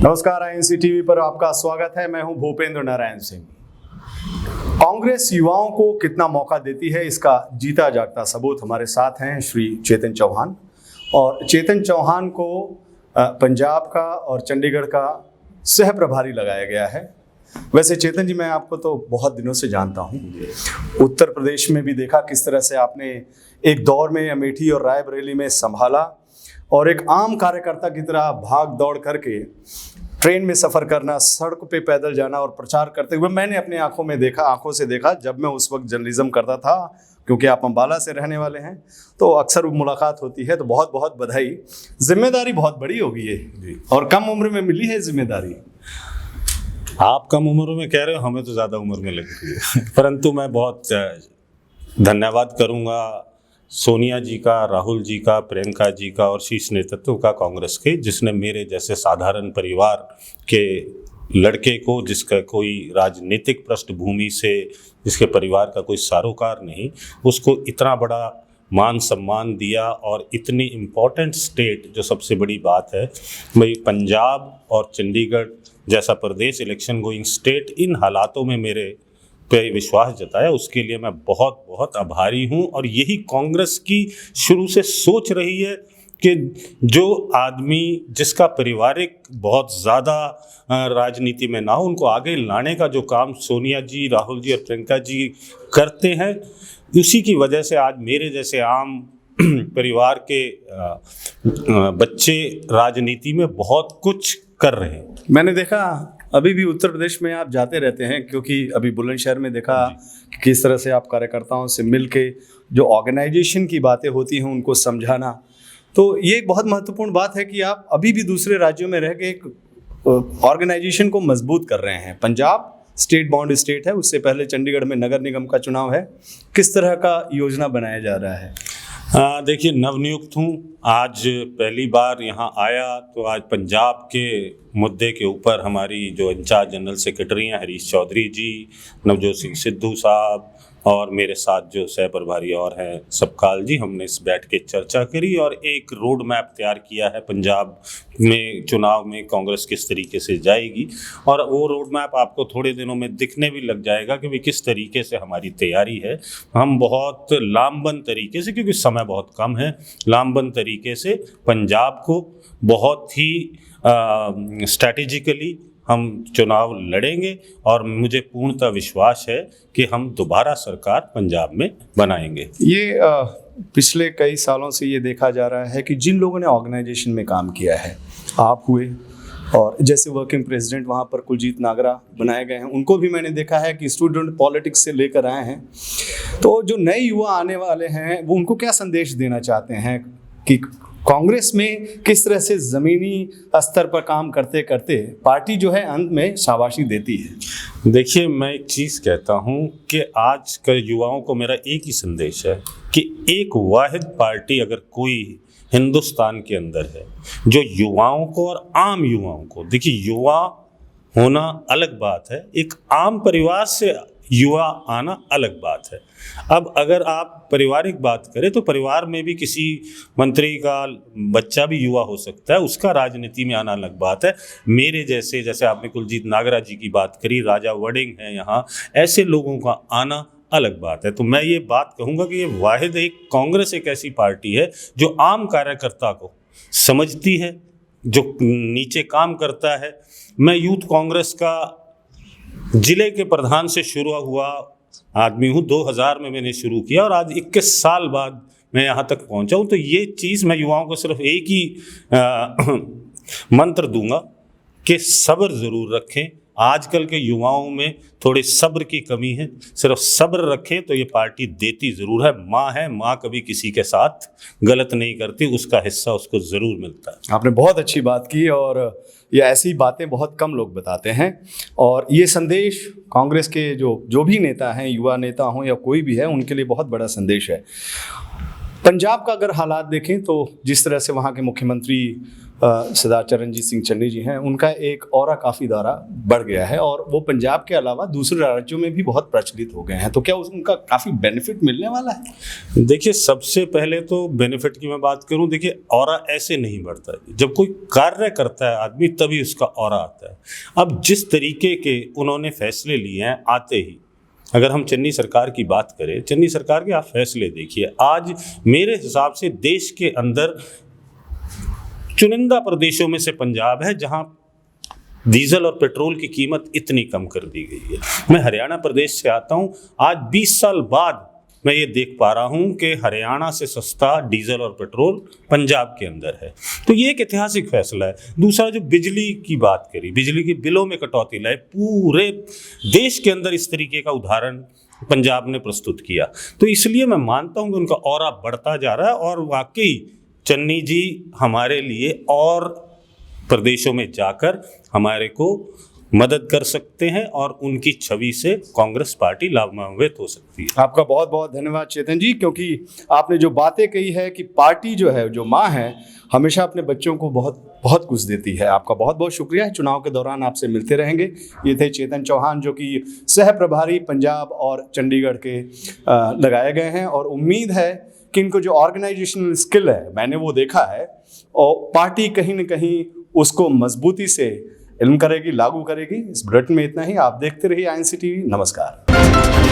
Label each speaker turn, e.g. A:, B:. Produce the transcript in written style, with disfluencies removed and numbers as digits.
A: नमस्कार, INC TV पर आपका स्वागत है। मैं हूं भूपेंद्र नारायण सिंह। कांग्रेस युवाओं को कितना मौका देती है, इसका जीता जागता सबूत हमारे साथ हैं श्री चेतन चौहान। और चेतन चौहान को पंजाब का और चंडीगढ़ का सह प्रभारी लगाया गया है। वैसे चेतन जी, मैं आपको तो बहुत दिनों से जानता हूं। उत्तर प्रदेश में भी देखा किस तरह से आपने एक दौर में अमेठी और रायबरेली में संभाला, और एक आम कार्यकर्ता की तरह भाग दौड़ करके ट्रेन में सफ़र करना, सड़क पे पैदल जाना और प्रचार करते हुए मैंने अपनी आंखों से देखा जब मैं उस वक्त जर्नलिज्म करता था। क्योंकि आप अम्बाला से रहने वाले हैं तो अक्सर मुलाकात होती है। तो बहुत बहुत बधाई। जिम्मेदारी बहुत बड़ी होगी ये, और कम उम्र में मिली है जिम्मेदारी।
B: आप कम उम्र में कह रहे हो, हमें तो ज़्यादा उम्र में लग रही है। परंतु मैं बहुत धन्यवाद करूँगा सोनिया जी का, राहुल जी का, प्रियंका जी का और शीर्ष नेतृत्व का कांग्रेस के, जिसने मेरे जैसे साधारण परिवार के लड़के को, जिसका कोई राजनीतिक पृष्ठभूमि से, जिसके परिवार का कोई सरोकार नहीं, उसको इतना बड़ा मान सम्मान दिया। और इतनी इम्पोर्टेंट स्टेट, जो सबसे बड़ी बात है भाई, पंजाब और चंडीगढ़ जैसा प्रदेश, इलेक्शन गोइंग स्टेट, इन हालातों में मेरे पे विश्वास जताया, उसके लिए मैं बहुत बहुत आभारी हूँ। और यही कांग्रेस की शुरू से सोच रही है कि जो आदमी, जिसका पारिवारिक बहुत ज़्यादा राजनीति में ना हो, उनको आगे लाने का जो काम सोनिया जी, राहुल जी और प्रियंका जी करते हैं, उसी की वजह से आज मेरे जैसे आम परिवार के बच्चे राजनीति में बहुत कुछ कर रहे हैं।
A: मैंने देखा अभी भी उत्तर प्रदेश में आप जाते रहते हैं, क्योंकि अभी बुलंदशहर में देखा कि किस तरह से आप कार्यकर्ताओं से मिलके जो ऑर्गेनाइजेशन की बातें होती हैं उनको समझाना। तो ये बहुत महत्वपूर्ण बात है कि आप अभी भी दूसरे राज्यों में रह के एक ऑर्गेनाइजेशन को मजबूत कर रहे हैं। पंजाब स्टेट बाउंड स्टेट है, उससे पहले चंडीगढ़ में नगर निगम का चुनाव है। किस तरह का योजना बनाया जा रहा है?
B: देखिए, नवनियुक्त हूँ, आज पहली बार यहाँ आया, तो आज पंजाब के मुद्दे के ऊपर हमारी जो इंचार्ज जनरल सेक्रेटरी हैं हरीश चौधरी जी, नवजोत सिंह सिद्धू साहब और मेरे साथ जो सह प्रभारी और हैं सबकाल जी, हमने इस बैठ के चर्चा करी और एक रोड मैप तैयार किया है पंजाब में चुनाव में कांग्रेस किस तरीके से जाएगी। और वो रोड मैप आपको थोड़े दिनों में दिखने भी लग जाएगा कि भाई किस तरीके से हमारी तैयारी है। हम बहुत लामबंद तरीके से, क्योंकि समय बहुत कम है, लामबंद तरीके से पंजाब को बहुत ही स्ट्रैटेजिकली हम चुनाव लड़ेंगे। और मुझे पूर्णतः विश्वास है कि हम दोबारा सरकार पंजाब में बनाएंगे।
A: ये पिछले कई सालों से ये देखा जा रहा है कि जिन लोगों ने ऑर्गेनाइजेशन में काम किया है, आप हुए, और जैसे वर्किंग प्रेसिडेंट वहाँ पर कुलजीत नागरा बनाए गए हैं, उनको भी मैंने देखा है कि स्टूडेंट पॉलिटिक्स से लेकर आए हैं। तो जो नए युवा आने वाले हैं, वो उनको क्या संदेश देना चाहते हैं कि कांग्रेस में किस तरह से ज़मीनी स्तर पर काम करते करते पार्टी जो है अंत में शाबाशी देती है?
B: देखिए, मैं एक चीज़ कहता हूँ कि आज के युवाओं को मेरा एक ही संदेश है कि एक वाहिद पार्टी अगर कोई हिंदुस्तान के अंदर है जो युवाओं को और आम युवाओं को, देखिए युवा होना अलग बात है, एक आम परिवार से युवा आना अलग बात है। अब अगर आप पारिवारिक बात करें तो परिवार में भी किसी मंत्री का बच्चा भी युवा हो सकता है, उसका राजनीति में आना अलग बात है। मेरे जैसे आपने कुलजीत नागरा जी की बात करी, राजा वडिंग है यहाँ, ऐसे लोगों का आना अलग बात है। तो मैं ये बात कहूँगा कि ये वाहिद एक कांग्रेस एक ऐसी पार्टी है जो आम कार्यकर्ता को समझती है, जो नीचे काम करता है। मैं यूथ कांग्रेस का जिले के प्रधान से शुरू हुआ आदमी हूँ, 2000 में मैंने शुरू किया और आज 21 साल बाद मैं यहाँ तक पहुँचा हूँ। तो ये चीज़ मैं युवाओं को सिर्फ एक ही मंत्र दूंगा कि सब्र ज़रूर रखें। आजकल के युवाओं में थोड़ी सब्र की कमी है, सिर्फ सब्र रखें तो ये पार्टी देती ज़रूर है। माँ कभी किसी के साथ गलत नहीं करती, उसका हिस्सा उसको ज़रूर मिलता है।
A: आपने बहुत अच्छी बात की, और ये ऐसी बातें बहुत कम लोग बताते हैं। और ये संदेश कांग्रेस के जो भी नेता हैं, युवा नेता हों या कोई भी है, उनके लिए बहुत बड़ा संदेश है। पंजाब का अगर हालात देखें तो जिस तरह से वहाँ के मुख्यमंत्री सरदार चरणजीत सिंह चन्नी जी हैं, उनका एक ऑरा काफ़ी द्वारा बढ़ गया है और वो पंजाब के अलावा दूसरे राज्यों में भी बहुत प्रचलित हो गए हैं। तो क्या उनका काफ़ी बेनिफिट मिलने वाला है?
B: देखिए, सबसे पहले तो बेनिफिट की मैं बात करूं, देखिए ऑरा ऐसे नहीं बढ़ता है, जब कोई कार्य करता है आदमी तभी उसका ऑरा आता है। अब जिस तरीके के उन्होंने फैसले लिए हैं आते ही, अगर हम चन्नी सरकार की बात करें, चन्नी सरकार के आप फैसले देखिए, आज मेरे हिसाब से देश के अंदर चुनिंदा प्रदेशों में से पंजाब है जहां डीजल और पेट्रोल की कीमत इतनी कम कर दी गई है। मैं हरियाणा प्रदेश से आता हूं, आज 20 साल बाद मैं ये देख पा रहा हूं कि हरियाणा से सस्ता डीजल और पेट्रोल पंजाब के अंदर है। तो ये एक ऐतिहासिक फैसला है। दूसरा, जो बिजली की बात करी, बिजली के बिलों में कटौती लाए, पूरे देश के अंदर इस तरीके का उदाहरण पंजाब ने प्रस्तुत किया। तो इसलिए मैं मानता हूं कि उनका ऑरा बढ़ता जा रहा है और वाकई चन्नी जी हमारे लिए और प्रदेशों में जाकर हमारे को मदद कर सकते हैं और उनकी छवि से कांग्रेस पार्टी लाभान्वित हो सकती है।
A: आपका बहुत बहुत धन्यवाद चेतन जी, क्योंकि आपने जो बातें कही है कि पार्टी जो है, जो माँ है, हमेशा अपने बच्चों को बहुत बहुत कुछ देती है। आपका बहुत बहुत शुक्रिया है। चुनाव के दौरान आपसे मिलते रहेंगे। ये थे चेतन चौहान, जो कि सह प्रभारी पंजाब और चंडीगढ़ के लगाए गए हैं और उम्मीद है कि इनको जो ऑर्गेनाइजेशनल स्किल है, मैंने वो देखा है, और पार्टी कहीं न कहीं उसको मजबूती से इल्म करेगी, लागू करेगी। इस बुलेटिन में इतना ही। आप देखते रहिए INC TV। नमस्कार।